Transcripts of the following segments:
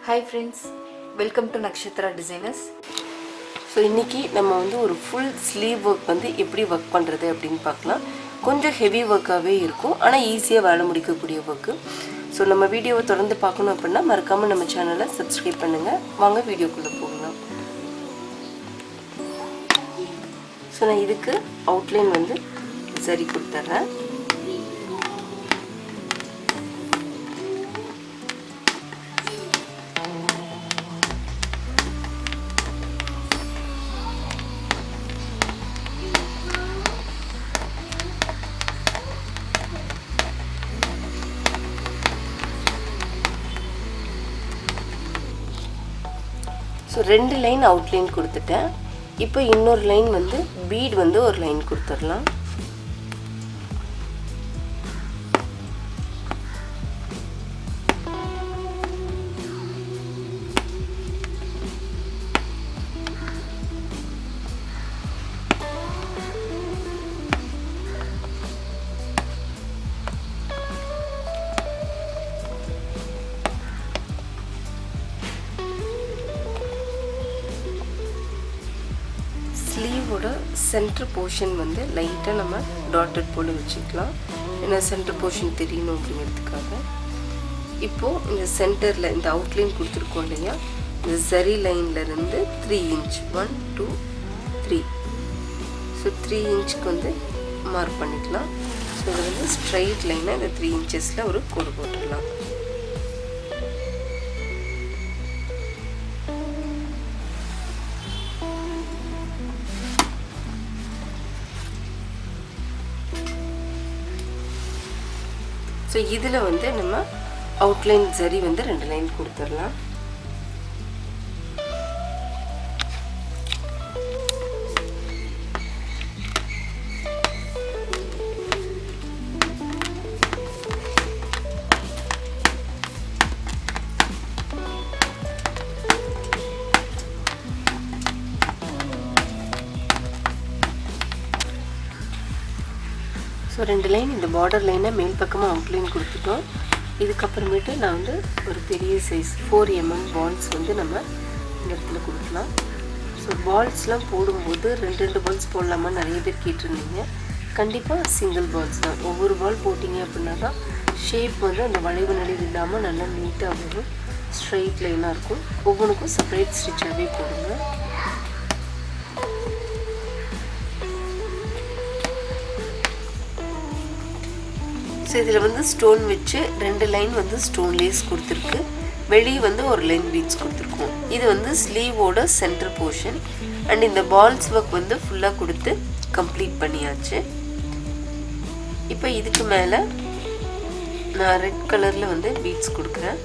Hi friends, welcome to Nakshatra Designers. So இன்னைக்கு நம்ம வந்து ஒரு full sleeve work வந்து எப்படி work பண்றது அப்படினு பார்க்கலாம். கொஞ்சம் heavy work-ஆவே இருக்கும். ஆனா ஈஸியா வேலை முடிக்கக்கூடிய work. So நம்ம வீடியோவை தொடர்ந்து பார்க்கணும் அப்படினா மறக்காம நம்ம சேனலை subscribe பண்ணுங்க. வாங்க வீடியோக்குள்ள போகலாம். So நான் இதுக்கு outline வந்து Zari கொடுத்துறேன். So ரெண்டு லைன் அவுட்லைன் கொடுத்துட்டேன். இப்போ இன்னொரு லைன் வந்து பீட் வந்து ஒரு லைன் கொடுத்துறலாம். சென்டர் போர்ஷன் வந்து லைட்டா நம்ம டாட்டட் போல வச்சுக்கலாம். ஏன்னா சென்டர் போர்ஷன் தெரியணும் அப்படிங்கிறதுக்காக. இப்போ இந்த சென்டர்ல இந்த அவுட்லைன் கொடுத்துருக்கோம் இல்லையா, இந்த ஜரி லைன்ல இருந்து 3 இன்ச் 1 2 3 ஸோ 3 இன்ச்சுக்கு வந்து மார்க் பண்ணிக்கலாம். ஸோ இது வந்து ஸ்ட்ரைட் லைனாக இந்த 3 இன்ச்சஸில் ஒரு கோடு போட்டுடலாம். ஸோ இதில் வந்து நம்ம அவுட்லைன் ஜரி வந்து 2 லைன் கொடுத்துடலாம். ஸோ 2 லைன் இந்த பார்டர் லைனை மேல் பக்கமாக அவுட்லைன் கொடுத்துட்டோம். இதுக்கப்புறமேட்டு நான் வந்து ஒரு பெரிய சைஸ் 4 mm பால்ஸ் வந்து நம்ம இந்த இடத்துல கொடுக்கலாம். ஸோ பால்ஸ்லாம் போடும்போது 2 பால்ஸ் போடலாமா நிறைய பேர் கேட்டிருந்தீங்க. கண்டிப்பாக சிங்கிள் பால்ஸ் தான். ஒவ்வொரு பால் போட்டிங்க அப்படின்னா தான் ஷேப் வந்து அந்த வளைவு நடுவு இல்லாமல் நல்லா நீட்டாக வரும், ஸ்ட்ரைட் லைனாக இருக்கும். ஒவ்வொன்றுக்கும் செப்பரேட் ஸ்டிச்சாகவே போடுங்க. ஸோ இதில் வந்து ஸ்டோன் வச்சு 2 லைன் வந்து ஸ்டோன் லேஸ் கொடுத்துருக்கு. வெளியே வந்து ஒரு லைன் பீட்ஸ் கொடுத்துருக்கோம். இது வந்து ஸ்லீவோட சென்டர் போர்ஷன். அண்ட் இந்த பால்ஸ் ஒர்க் வந்து ஃபுல்லாக கொடுத்து கம்ப்ளீட் பண்ணியாச்சு. இப்போ இதுக்கு மேலே நான் ரெட் கலரில் வந்து பீட்ஸ் கொடுக்குறேன்.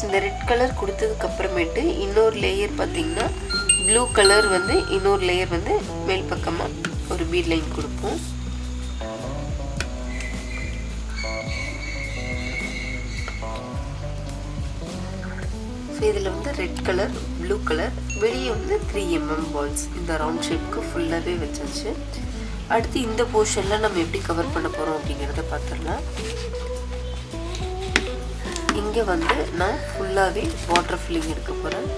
இந்த ரெட் கலர் கொடுத்ததுக்கு அப்புறமேட்டு இன்னொரு லேயர் பார்த்தீங்கன்னா ப்ளூ கலர் வந்து இன்னொரு லேயர் வந்து மேல் பக்கமாக ஒரு பீட் லைன் கொடுப்போம். ஸோ இதில் வந்து ரெட் கலர் ப்ளூ கலர் வெளியே வந்து 3 mm பால்ஸ் இந்த ரவுண்ட் ஷேப்க்கு ஃபுல்லாகவே வச்சாச்சு. அடுத்து இந்த போர்ஷனில் நம்ம எப்படி கவர் பண்ண போகிறோம் அப்படிங்கிறத பார்த்துடலாம். இங்கே வந்து நான் ஃபுல்லாகவே வாட்டர் ஃபில்லிங் எடுக்க போகிறேன்.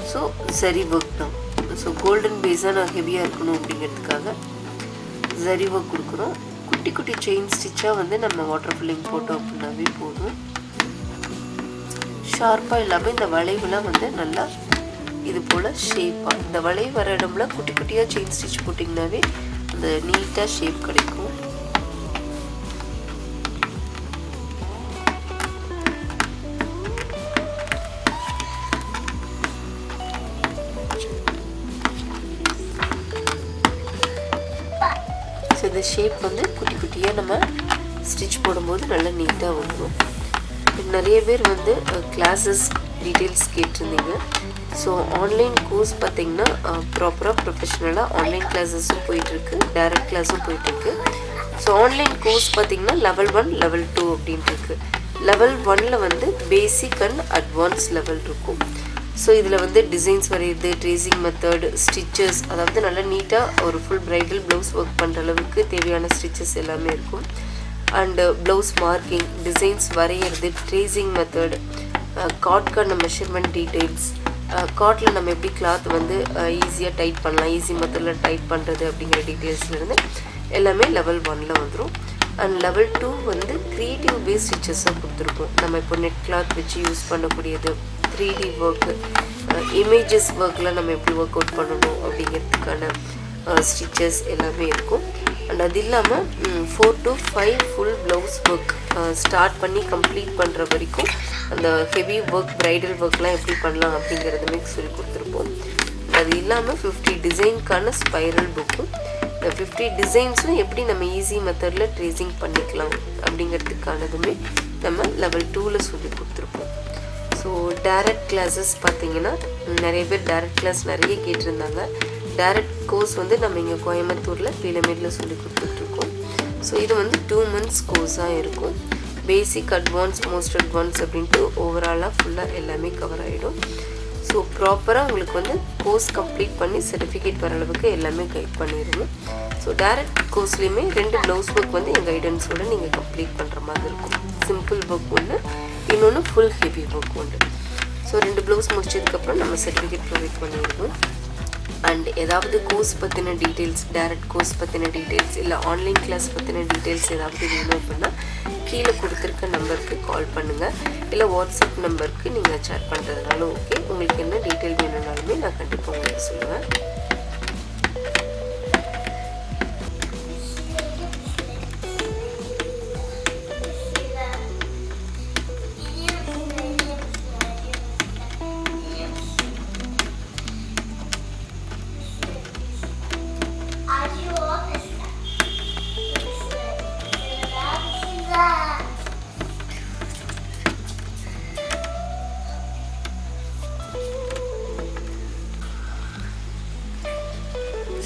ஸோ ஜரி ஒர்க் தான். ஸோ கோல்டன் பேஸாக நான் ஹெவியாக இருக்கணும் அப்படிங்கிறதுக்காக ஜரி ஒர்க் கொடுக்குறோம். குட்டி குட்டி செயின் ஸ்டிச்சாக வந்து நம்ம வாட்டர் ஃபில்லிங் போட்டோம் அப்படின்னாவே போதும். ஷார்ப்பாக இல்லாமல் இந்த வளைவுலாம் வந்து நல்லா இது போல் ஷேப்பாக இந்த வளைவு வர இடம்ல குட்டி குட்டியாக செயின் ஸ்டிச் போட்டிங்கனாவே அந்த நீட்டாக ஷேப் கிடைக்கும். ஸோ இந்த ஷேப் வந்து குட்டி குட்டியாக நம்ம ஸ்டிச் போடும்போது நல்லா நீட்டாக வந்துடும். நிறைய பேர் வந்து கிளாஸஸ் டீட்டெயில்ஸ் கேட்டிருந்தீங்க. ஸோ ஆன்லைன் கோர்ஸ் பார்த்திங்கன்னா ப்ராப்பராக ப்ரொஃபஷ்னலாக ஆன்லைன் கிளாஸஸும் போயிட்டுருக்கு, டைரக்ட் கிளாஸும் போயிட்டுருக்கு. ஸோ ஆன்லைன் கோர்ஸ் பார்த்திங்கன்னா லெவல் 1 லெவல் 2 அப்படின்ட்டு இருக்குது. லெவல் 1ல் வந்து பேசிக் அண்ட் அட்வான்ஸ் லெவல் இருக்கும். ஸோ இதில் வந்து டிசைன்ஸ் வரைகிறது, ட்ரேசிங் மெத்தட், ஸ்டிச்சஸ், அதாவது நல்லா நீட்டாக ஒரு ஃபுல் ப்ரைடல் ப்ளவுஸ் ஒர்க் பண்ணுற அளவுக்கு தேவையான ஸ்டிச்சஸ் எல்லாமே இருக்கும். அண்டு ப்ளவுஸ் மார்க்கிங், டிசைன்ஸ் வரைகிறது, ட்ரேசிங் மெத்தட், காட்கான மெஷர்மெண்ட் டீட்டெயில்ஸ், காட்டில் நம்ம எப்படி கிளாத் வந்து ஈஸியாக டைட் பண்ணலாம், ஈஸி மெத்தடில் டைட் பண்ணுறது அப்படிங்கிற டீட்டெயில்ஸ்லேருந்து எல்லாமே லெவல் 1ல் வந்துடும். அண்ட் லெவல் 2 வந்து க்ரியேட்டிவ் பேஸ் ஸ்டிச்சஸாக கொடுத்துருக்கோம். நம்ம இப்போ நெட் கிளாத் வச்சு யூஸ் பண்ணக்கூடியது, 3D ஒர்க்கு, இமேஜஸ் ஒர்க்கில் நம்ம எப்படி ஒர்க் அவுட் பண்ணணும் அப்படிங்கிறதுக்கான ஸ்டிச்சஸ் எல்லாமே இருக்கும். அண்ட் அது இல்லாமல் 4 to 5 full blouse work start பண்ணி கம்ப்ளீட் பண்ணுற வரைக்கும் அந்த ஹெவி ஒர்க், ப்ரைடல் ஒர்க்லாம் எப்படி பண்ணலாம் அப்படிங்கிறதுமே சொல்லி கொடுத்துருப்போம். அது இல்லாமல் 50 டிசைனுக்கான ஸ்பைரல் புக்கும், இந்த 50 டிசைன்ஸும் எப்படி நம்ம ஈஸி மெத்தடில் ட்ரேசிங் பண்ணிக்கலாம் அப்படிங்கிறதுக்கானதுமே நம்ம லெவல் 2ல் சொல்லி கொடுத்துருப்போம். ஸோ டைரக்ட் கிளாஸஸ் பார்த்திங்கன்னா நிறைய பேர் டைரக்ட் கிளாஸ் நிறைய கேட்டிருந்தாங்க. டைரக்ட் கோர்ஸ் வந்து நம்ம இங்கே கோயம்புத்தூரில் பீலமேடில் சொல்லி கொடுத்துட்ருக்கோம். ஸோ இது வந்து 2 months கோர்ஸாக இருக்கும். பேசிக், அட்வான்ஸ், மோஸ்ட் அட்வான்ஸ் அப்படின்ட்டு ஓவராலாக ஃபுல்லாக எல்லாமே கவர் ஆகிடும். ஸோ ப்ராப்பராக உங்களுக்கு வந்து கோர்ஸ் கம்ப்ளீட் பண்ணி சர்டிஃபிகேட் வர அளவுக்கு எல்லாமே கைட் பண்ணிடுவோம். ஸோ டைரக்ட் கோர்ஸ்லேயுமே 2 ப்ளவுஸ் ஒர்க் வந்து எங்கள் கைடன்ஸோடு நீங்கள் கம்ப்ளீட் பண்ணுற மாதிரி இருக்கும். சிம்பிள் ஒர்க் ஒன்று, இன்னொன்று ஃபுல் ஹெவி ஒர்க் ஒன்று. ஸோ 2 ப்ளவுஸ் முடிச்சதுக்கப்புறம் நம்ம சர்டிஃபிகேட் ப்ரொவைட் பண்ணிடுவோம். அண்ட் ஏதாவது கோர்ஸ் பற்றின டீட்டெயில்ஸ், டைரக்ட் கோர்ஸ் பற்றின டீட்டெயில்ஸ், இல்லை ஆன்லைன் கிளாஸ் பற்றின டீட்டெயில்ஸ் ஏதாவது வேணும் அப்படின்னா கீழே கொடுத்துருக்க நம்பருக்கு கால் பண்ணுங்கள், இல்லை வாட்ஸ்அப் நம்பருக்கு நீங்கள் சேட் பண்ணுறதுனாலும் ஓகே. உங்களுக்கு என்ன டீட்டெயில் வேணும்னாலுமே நான் கண்டிப்பாக உங்களுக்கு சொல்லுவேன்.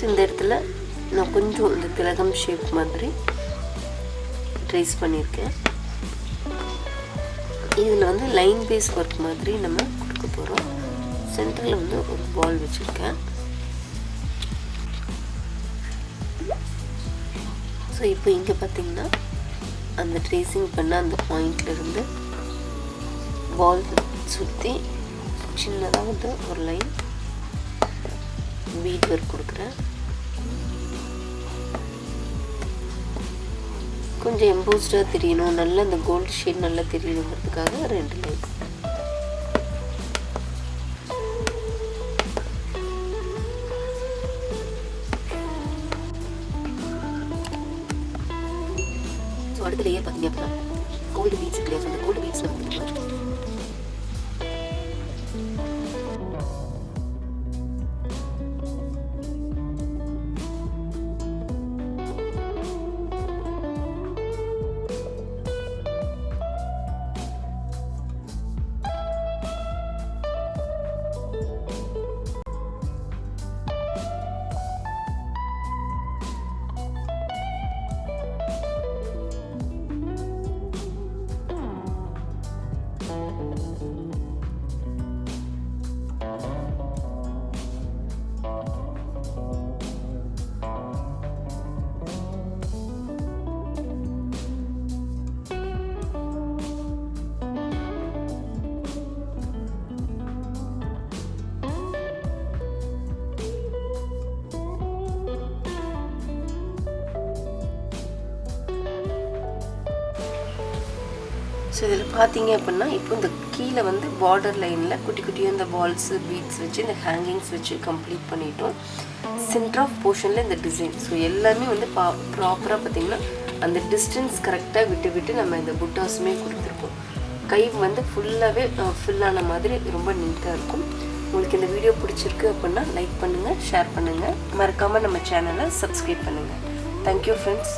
இந்த இடத்துல நான் கொஞ்சம் இந்த திலகம் ஷேப் மாதிரி ட்ரேஸ் பண்ணியிருக்கேன். இதில் வந்து லைன் பேஸ் ஒர்க் மாதிரி நம்ம கொடுக்க போகிறோம். சென்டரில் வந்து ஒரு பால் வச்சுருக்கேன். ஸோ இப்போ இங்கே பார்த்திங்கன்னா அந்த ட்ரேசிங் பண்ண அந்த பாயிண்ட்லேருந்து பால் சுற்றி சின்னதாக வந்து ஒரு லைன் பீட் ஒர்க் கொடுக்குறேன். கொஞ்சம் எம்போஸ்டாக தெரியணும், நல்லா அந்த கோல்டு ஷேட் நல்லா தெரியணுங்கிறதுக்காக 2 லைன். ஸோ அடுத்த லேயர் பார்த்தீங்க அப்படின்னா கோல்டு பீட்ஸ் இல்லையா, அந்த கோல்டு பீட்ஸ் நம்ம கொடுத்துக்கலாம். ஸோ இதில் பார்த்தீங்க அப்படின்னா இப்போ இந்த கீழே வந்து பார்டர் லைனில் குட்டி குட்டியாக இந்த பால்ஸு, பீட்ஸ் வச்சு இந்த ஹேங்கிங்ஸ் வச்சு கம்ப்ளீட் பண்ணிட்டோம். சென்டர் ஆஃப் போர்ஷனில் இந்த டிசைன், ஸோ எல்லாமே வந்து ப்ராப்பராக பார்த்திங்கன்னா அந்த டிஸ்டன்ஸ் கரெக்டாக விட்டு விட்டு நம்ம இந்த புட்டாஸுமே கொடுத்துருக்கோம். கை வந்து ஃபுல்லாகவே ஃபில்லான மாதிரி ரொம்ப நீட்டாக இருக்கும். உங்களுக்கு இந்த வீடியோ பிடிச்சிருக்கு அப்படின்னா லைக் பண்ணுங்கள், ஷேர் பண்ணுங்கள், மறக்காமல் நம்ம சேனலை சப்ஸ்கிரைப் பண்ணுங்கள். Thank you friends.